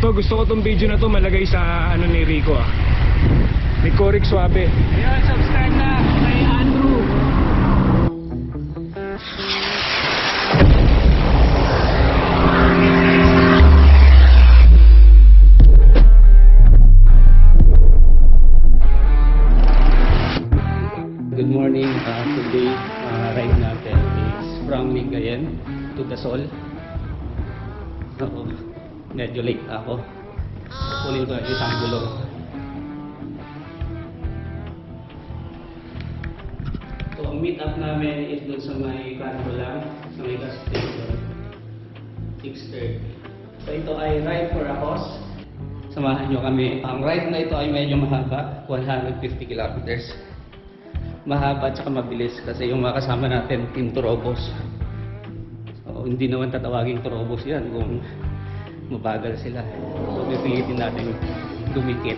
Ito, gusto ko tong video na to malagay sa ano ni Rico ah. Ni Corik Suave. Ayun, subscribe na kay Andrew. Good morning. Today, ride natin is from Lingayen to Dasol. Oo, medyo late ako. Kunin ko isang gulong. So, ang meet up namin is dun sa may kanto lang, sa may gas station. 6:30. So, ito ay ride for a cause. Samahan nyo kami. Ang ride na ito ay medyo mahaba, 150 kilometers. Mahaba at saka mabilis kasi yung mga kasama natin, Team Turobos. So, hindi naman tatawaging Turobos yan kung mabagal sila. So, pipilitin natin dumikit.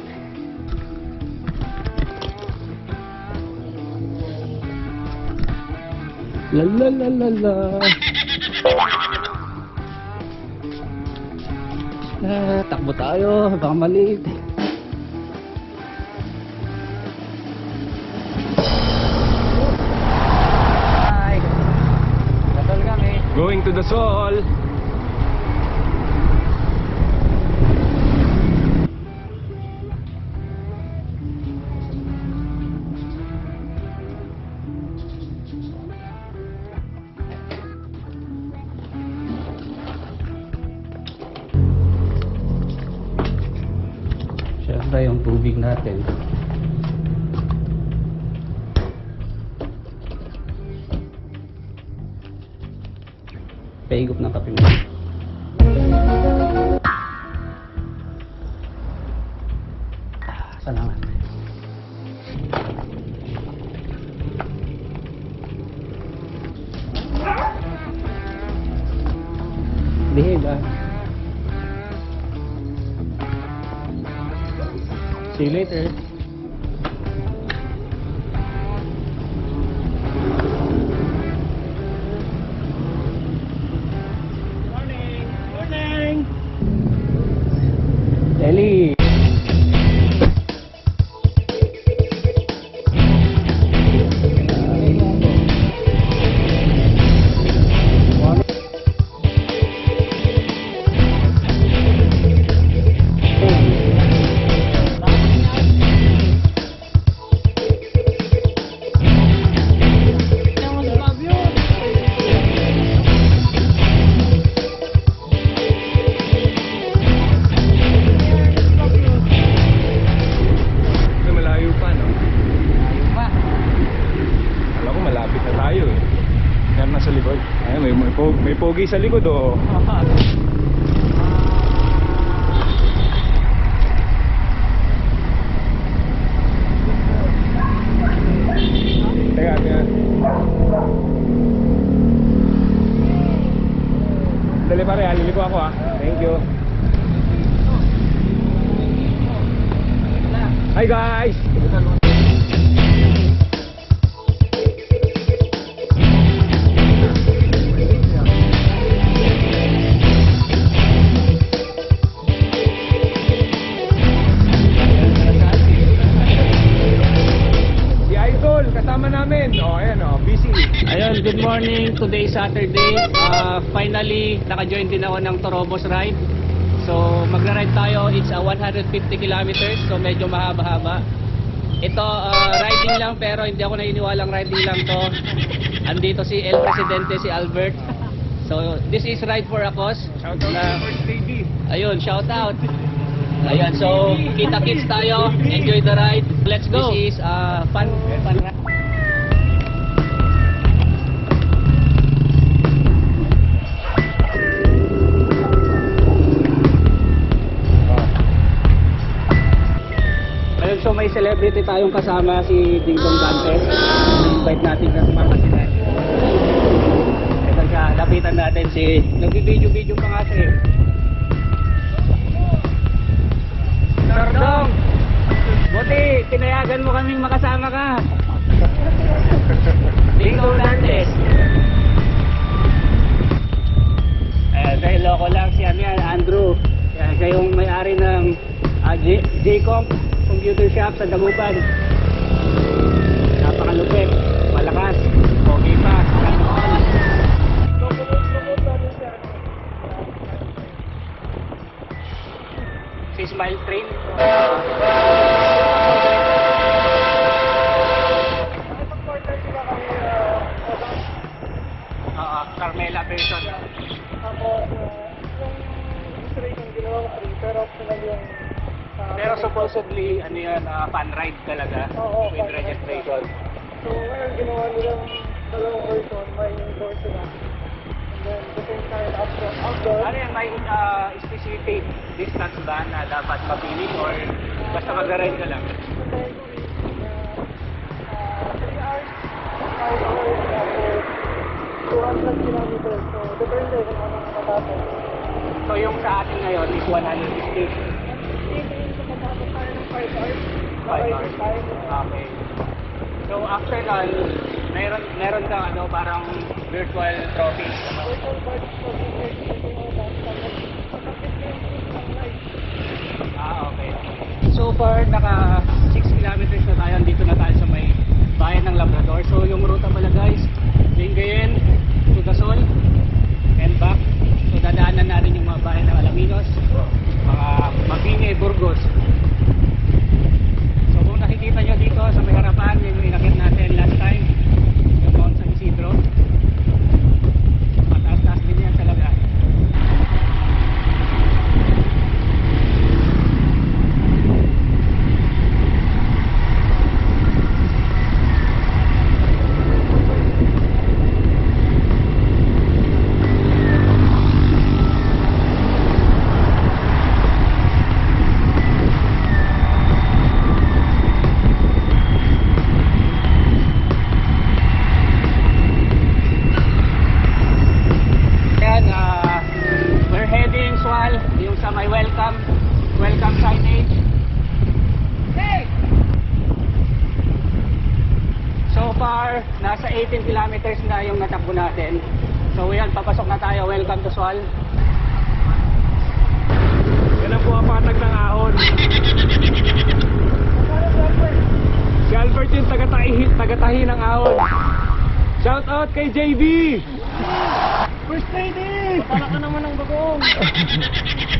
La la la la la. Takbo tayo, baka maliit. Going to Dasol. Siyempre yung tubig natin. Paigop ng kape mo. Salamat. Behave ah. See you later. Ellie. Nasa likod. Ayun, may pogi sa likod oh. Teka, dali pare, liliko ako ah. Thank you. Hi guys. Ayun, good morning. Today Saturday. Finally, naka-join din ako ng Turobos ride. So, magra-ride tayo. It's 150 kilometers. So, medyo mahaba-haba. Ito, riding lang pero hindi ako naniniwalang riding lang to. Andito si El Presidente, si Albert. So, this is Ride for a Cause. Shout out to First Lady. Ayun, shout out. Ayun, so, kita-kits tayo. Enjoy the ride. Let's go. This is fun ride. So may celebrity tayong kasama, si Ding Dong Dantes. Invite natin na sumama sila. Ito siya, lapitan natin si... Nag-video-video pa nga siya. Sir Dong! Buti, pinayagan mo kaming makasama ka. Ding Dong Dantes. Dahil loko lang si Andrew. Siya yung may-ari J-Comp Computer Shop sa Dagupan. Napakalupit, malakas, okay pa, hands-on. Si Smile Train. Carmela version. Pero supposedly, ano yan, fan ride talaga with registration. So ngayon ginawa nilang dalawang version, may indoor sila. And then the same time outdoor. Ano yan, may specific distance ba na dapat mapili or basta mag-ride ka lang? Potentially, 3 hours, 5 hours for 200 kilometers. So depende kung anong matapos. So yung sa atin ngayon is 150. Kapatapos tayo ng 5 hours. 5 hours. Okay. So after nun, meron kang ano, parang virtual trophy. Virtual bike for Okay. So far, naka 6 kilometers na tayo. Dito na tayo sa may bayan ng Labrador. So yung ruta pala guys, Lingayen to Dasol and back. So dadaanan natin yung mga bayan ng Alaminos, mga Mabini, Burgos. So kung nakikita nyo dito sa may harapan, yung inakit natin last time, yung Mount San Isidro. Mataas-taas din yan talaga. Yung sa may welcome signage. Hey! So far, nasa 18 kilometers na yung natakbo natin. So yan, papasok na tayo. Welcome to Sual. Yan ang pumapatag ng ahon. Si Albert yung tagatahi ng ahon. Shout out kay JB! First lady! Patala ka naman ng bagong!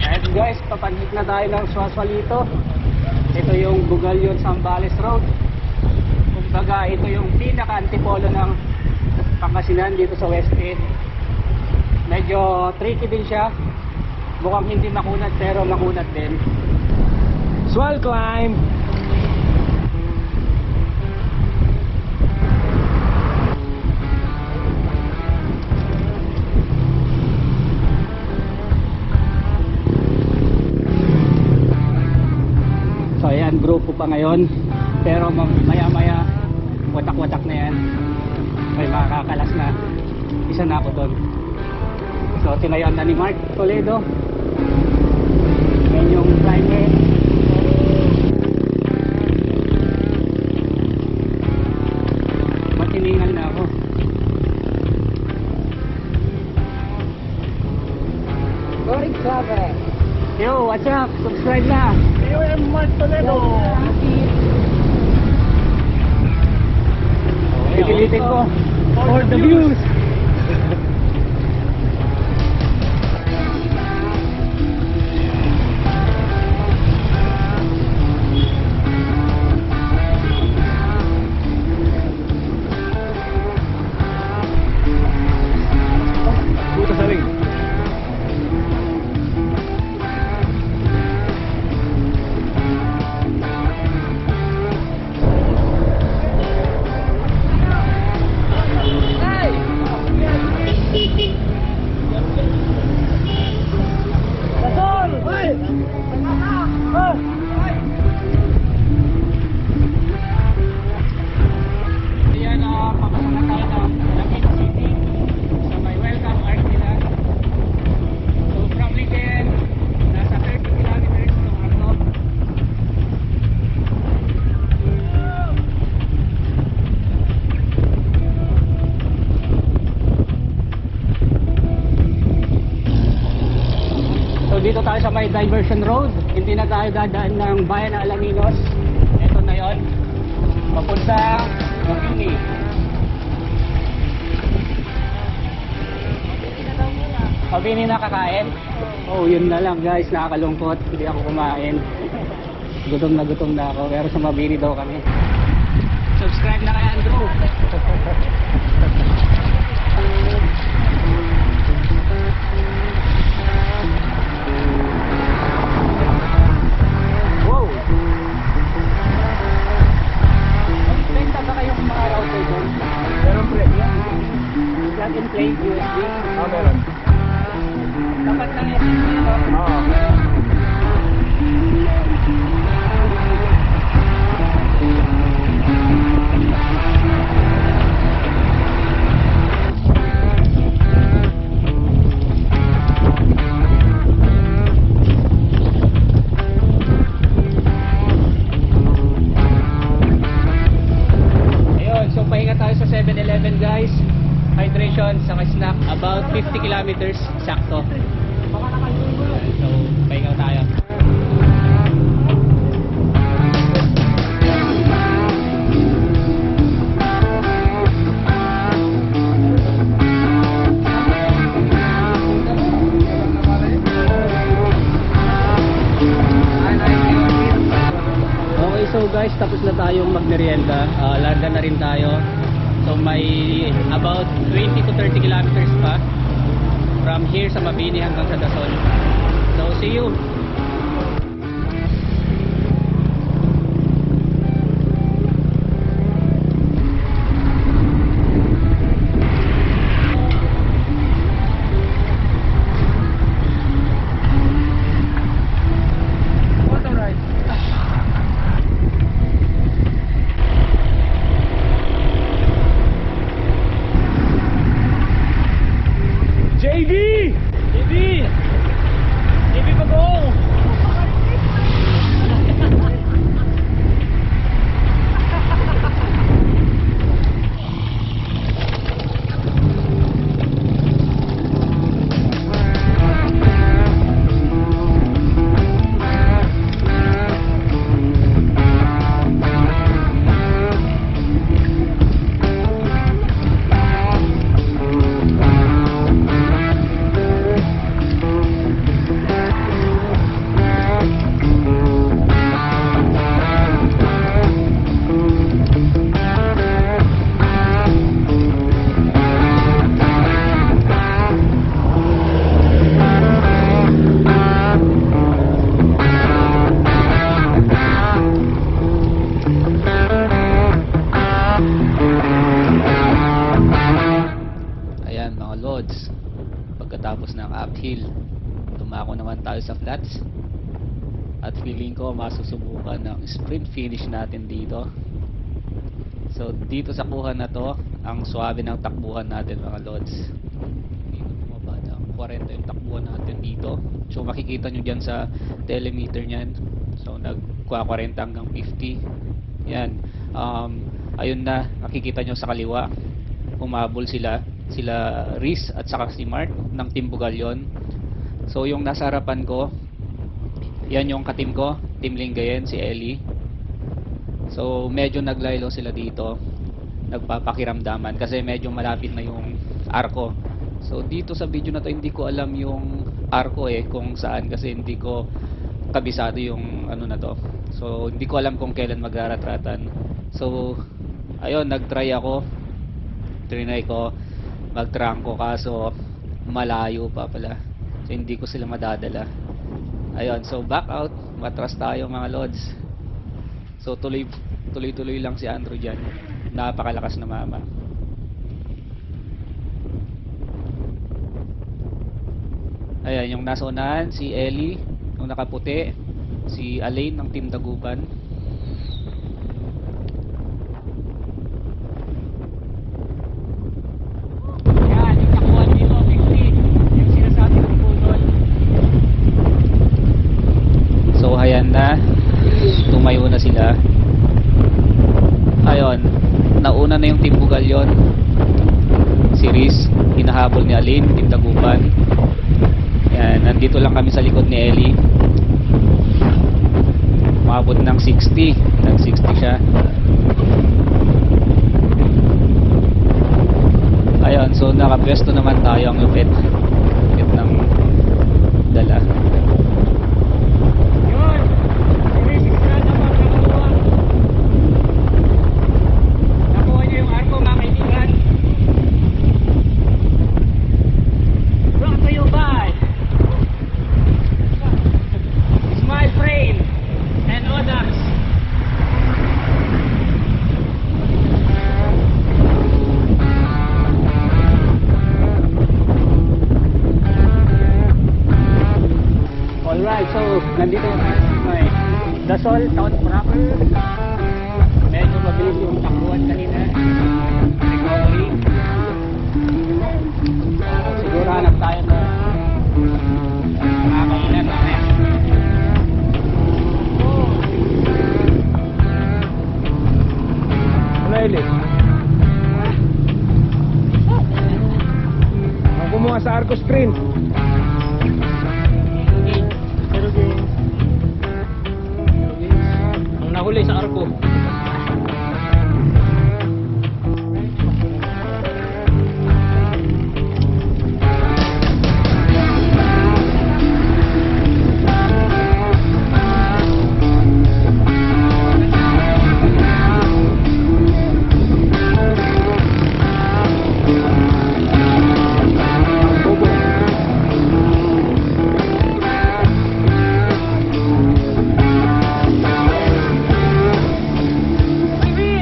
And guys, papanhik na tayo ng Suasalito. Ito yung Bugalyon Zambales Road. Kumbaga, ito yung pinaka-antipolo ng Pangasinan dito sa West End. Medyo tricky din siya. Mukhang hindi makunat pero makunat din. Swal climb! So ayan, grupo pa ngayon. Pero maya-maya, watak-watak na yan. May makakalas na. Isa na ako doon. So tinayon na ni Mark Toledo. Yan yung climber. Matiningan na ako. Gorig Travel. Yo, what's up? Subscribe na. Mark Toledo. Pipilitin ko. For the views. Puta sa ring. may diversion road. Hindi na tayo dadaan ng bayan ng Alaminos. Ito na yon, papunta Mabini. Mabini na kakain? Oh, yun na lang guys, nakakalungkot. Hindi ako kumain. Gutom na ako, pero sa Mabini daw kami. Subscribe na kay Andrew. Wow! Benta ba kayong mga router doon? Meron pre. Plug and play USB? Meron. Dapat ng USB no? Oo. Ayun, so pahinga tayo sa 7-Eleven guys. Hydration sa snack, about 50 kilometers sakto. So, pahinga tayo. Okay, so guys, tapos na tayong magmerienda. Landa na rin tayo. So may about 20 to 30 kilometers pa from here sa Mabini hanggang sa Dasol. So see you. JB! JB! JB Bagong! Ayan mga lods, pagkatapos ng uphill, tumako naman tayo sa flats. At feeling ko masusubukan ng sprint finish natin dito. So dito sa kuha na to, ang swabe ng takbuhan natin mga lods. Dito bumaba ng 40 yung takbuhan natin dito. So makikita nyo dyan sa telemeter nyan. So nagkuha 40 hanggang 50. Yan. Ayun na, makikita nyo sa kaliwa. Humabol sila Riz at saka si Mark ng Team Bugalyon. So yung nasa harapan ko, yan yung katim ko, Team Lingayen, si Ellie. So medyo naglaylo sila dito, nagpapakiramdaman kasi medyo malapit na yung arko. So dito sa video na to hindi ko alam yung arko kung saan, kasi hindi ko kabisado yung ano na to. So hindi ko alam kung kailan magraratratan. So ayun, nagtry ako. Trinay ko magtrangko kaso malayo pa pala. So hindi ko sila madadala. Ayun, so back out, matras tayo mga lods. So tuloy lang si Andrew dyan. Napakalakas na mama. Ayan, yung nasa unahan si Ellie, yung nakaputi, si Alain ng Team Dagupan. Yan, yung nakuha dito, 60, yung sinasabi ng putol. So ayan na, tumayo na sila. Ayun, nauna na yung Team Bugalyon. Si Riz, hinahabol ni Alain, Team Dagupan. Yan, nandito lang kami sa likod ni Ellie. Umabot ng 60. Nag-60 siya. Ayun, so nakapwesto naman tayo. Ang lupit. Lupit ng dala. Yun! Sinisig na naman nakuha. Nakuha niyo yung arko, mga kaibigan. Brought to you by Smile Frame and others. Alright, so nandito may Dasol Town proper. Medyo mabilis yung takbuhan kanina. Recovery. Siguro hanap tayo na makakainan mamaya. Ano Eli? Ang kumuha sa Arco Screen. Ang nahuli sa arko.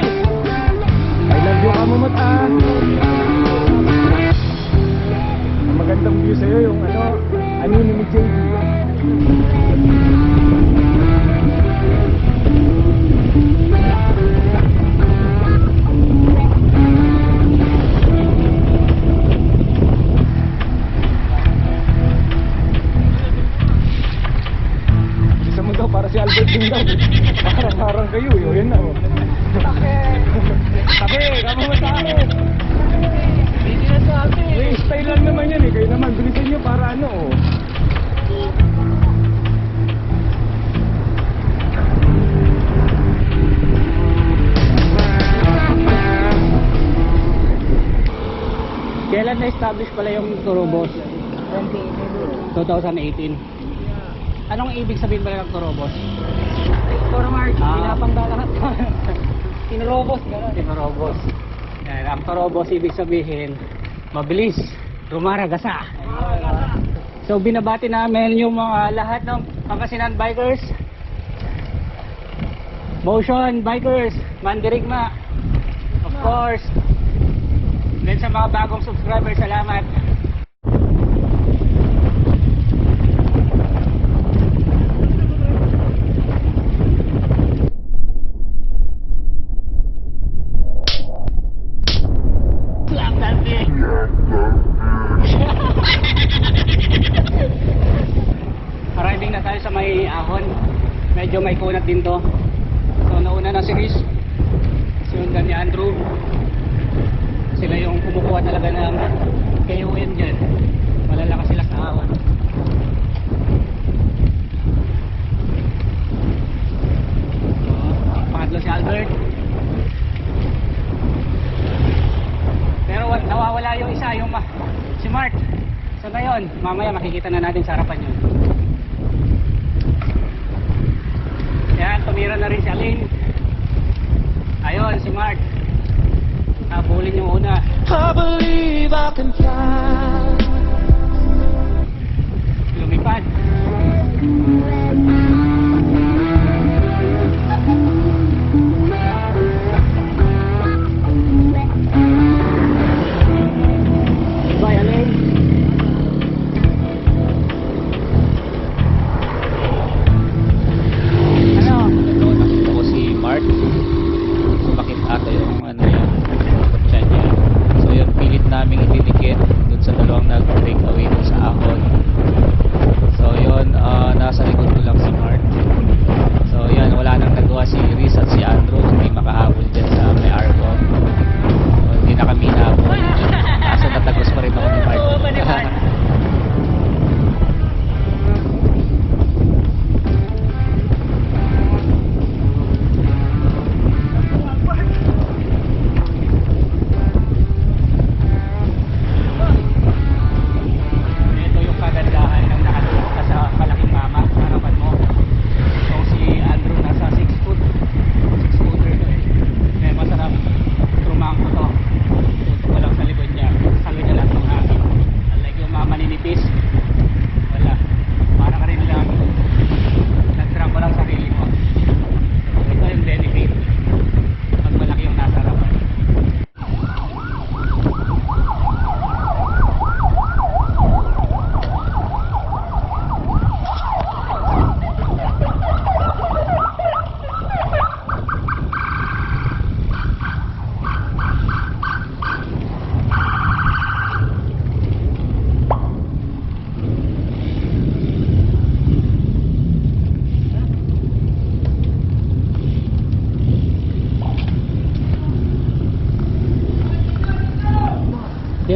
I love you, Kamumot ah. Ang magandang view sa'yo yung anino ni JD. Isa mo daw para si Albert din daw. Parang kayo, yun na oh. Sabi, Kamumot sa akin. Hindi na sa akin. May style lang naman yan eh. Kayo naman, bilisan nyo para ano oh. Kailan na-establish pala yung Turobos? 2018. Anong ibig sabihin pala ng Turobos? Toro March, Ah. pinapangga lahat. Tinurobos, gano'n. Turobos. Yan, ang Turobos ibig sabihin, mabilis, rumaragasa. So binabati namin yung mga lahat ng Pangasinan bikers, Motion bikers, Mandirigma, of course. Then sa mga bagong subscribers, salamat. Slap that thing. Arriving na tayo sa may ahon. Medyo may kunat din to. So nauna na si Chris. Sinundan ni Andrew. Sila yung kumukuha talaga ng KOM dyan. Malalakas sila sa ahon. So, pangatlo si Albert. Pero nawawala yung isa, si Mark. So ngayon, mamaya makikita na natin sa harapan yun. Yan, tumira na rin si Aline. Ayun, si Mark. Habulin yung una. I believe I can fly. Lumipad. Bye, Aline. Ano? Ito, nakita ko si Mark. Sumakit ata yung ano yan. Tiyan niya. So yun, pilit namin ididikit dun sa dalawang nag-break away dun sa ahon. So yun, nasa likod ko lang si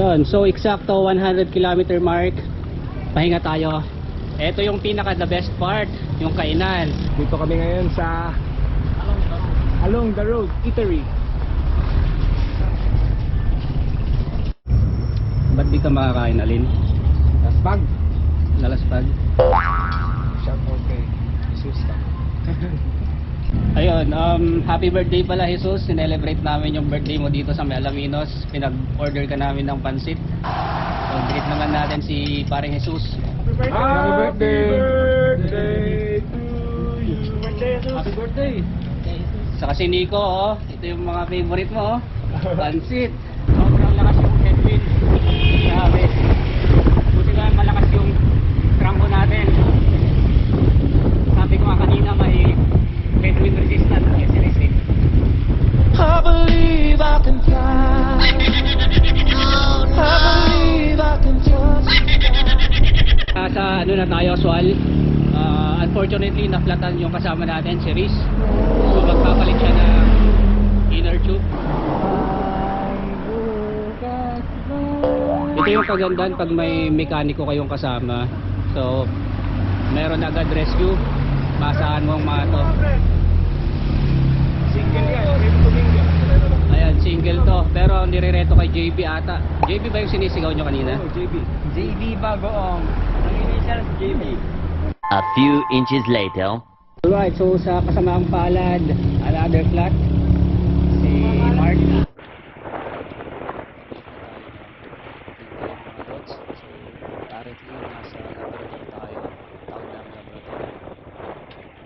Ayun, so eksakto 100 kilometer mark. Pahinga tayo. Ito yung pinaka the best part, yung kainan. Dito kami ngayon sa Along the Road Eatery. Ba't di ka makakain, Alin? Laspag. Lalaspag? Shout out kay Jesus. Ayun, happy birthday pala Jesus. Sinelebrate namin yung birthday mo dito sa May Alaminos. Pinag-order ka namin ng pansit. So, greet naman natin si paring Jesus. Happy birthday to you. Happy birthday! Saka si Nico, oh. Ito yung mga favorite mo, oh. Pansit. Sobrang lakas yung headwind. Grabe. Buti nga malakas yung trangko natin. Sabi ko nga kanina may headwind resistant yung series 8. I believe I can fly. I believe I can touch the sky. Sa ano na tayo, Swal. Unfortunately, naplatan yung kasama natin, si Riz. So magpapalit siya ng inner tube. Ito yung kagandahan pag may mekaniko kayong kasama. So meron agad rescue. Masahan mo ang mga to. Single yan, ready to mingle. Ayan, single to. Pero nirereto kay JB ata. JB ba yung sinisigaw nyo kanina? Oh, JB. JB Bagoong. Ang initials JB. A few inches later. Alright, so sa kasamaang palad, another flat, si Mark.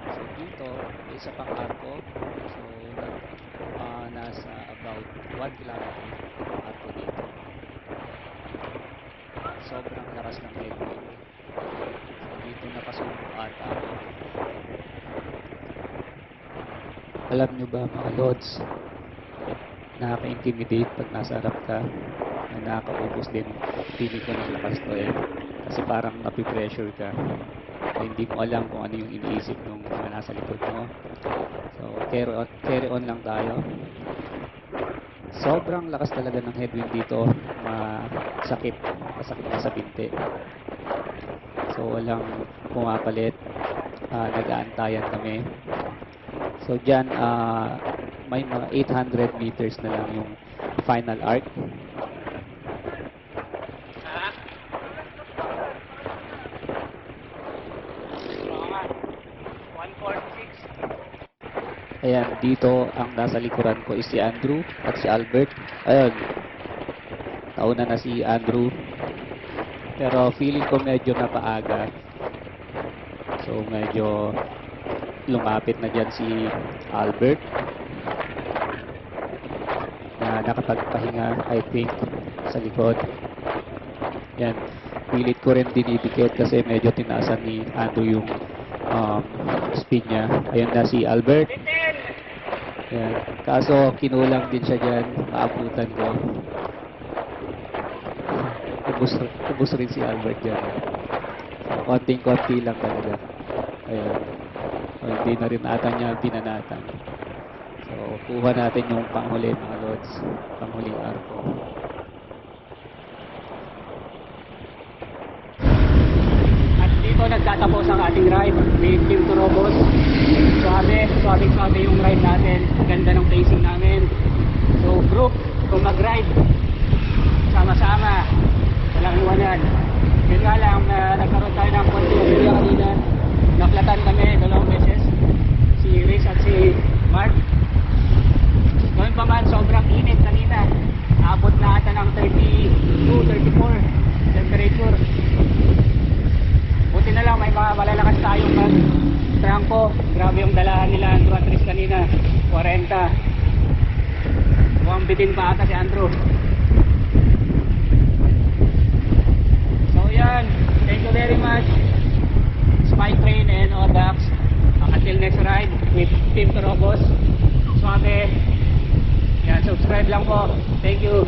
So dito, isa pang arko. So nasa about 1 kilometer ang arko dito. Sobrang lakas ng headwind. So dito napasubo ata ako. Alam nyo ba mga lods, nakaka-intimidate pag nasa harap ka, na nakaka-ubos din. Pili ko ng lakas to eh. Kasi parang napipressure ka. So, hindi mo alam kung ano yung iniisip ng mga nasa likod mo. So carry on lang tayo. Sobrang lakas talaga ng headwind dito. Masakit na sa binti. So walang pumapalit. Nag-aantayan kami. So dyan, may mga 800 meters na lang yung final arc. Ayan, dito ang nasa likuran ko is si Andrew at si Albert. Ayun, tauna na si Andrew. Pero feeling ko medyo napaaga. So medyo lumapit na dyan si Albert na nakapagpahinga, I think, sa likod. Yan, pilit ko rin dinidikit kasi medyo tinaasan ni Andrew yung speed niya. Ayun na si Albert. Yan, kaso kinulang din siya dyan, maabutan ko. Ubus rin si Albert dyan. So, konting-konti lang talaga. Ayun. So, hindi na rin ata niya binanatan. So, kuha natin yung panghuli mga lods. Panghuling arko. At dito nagtatapos ang ating ride with Team Turobos. Suabe yung ride natin. Ganda ng pacing namin. So, group, kung mag-ride, sama-sama, walang iwanan. Yun nga lang, nagkaroon tayo ng konti yung kanina. Naplatan kami 2 beses, si Riz at si Mark. Noon pa man, sobrang init kanina. Abot na ata ng 32, 34 temperature. Buti na lang, may mga malalakas tayong mag-trangko. Grabe yung dalahan nila, Andrew at Riz kanina, 40. Mukhang bitin pa ata si Andrew. So yan, thank you very much, Spike Train and Odax. Until next ride with Team Turobos. Suabe. Yan, subscribe lang po. Thank you.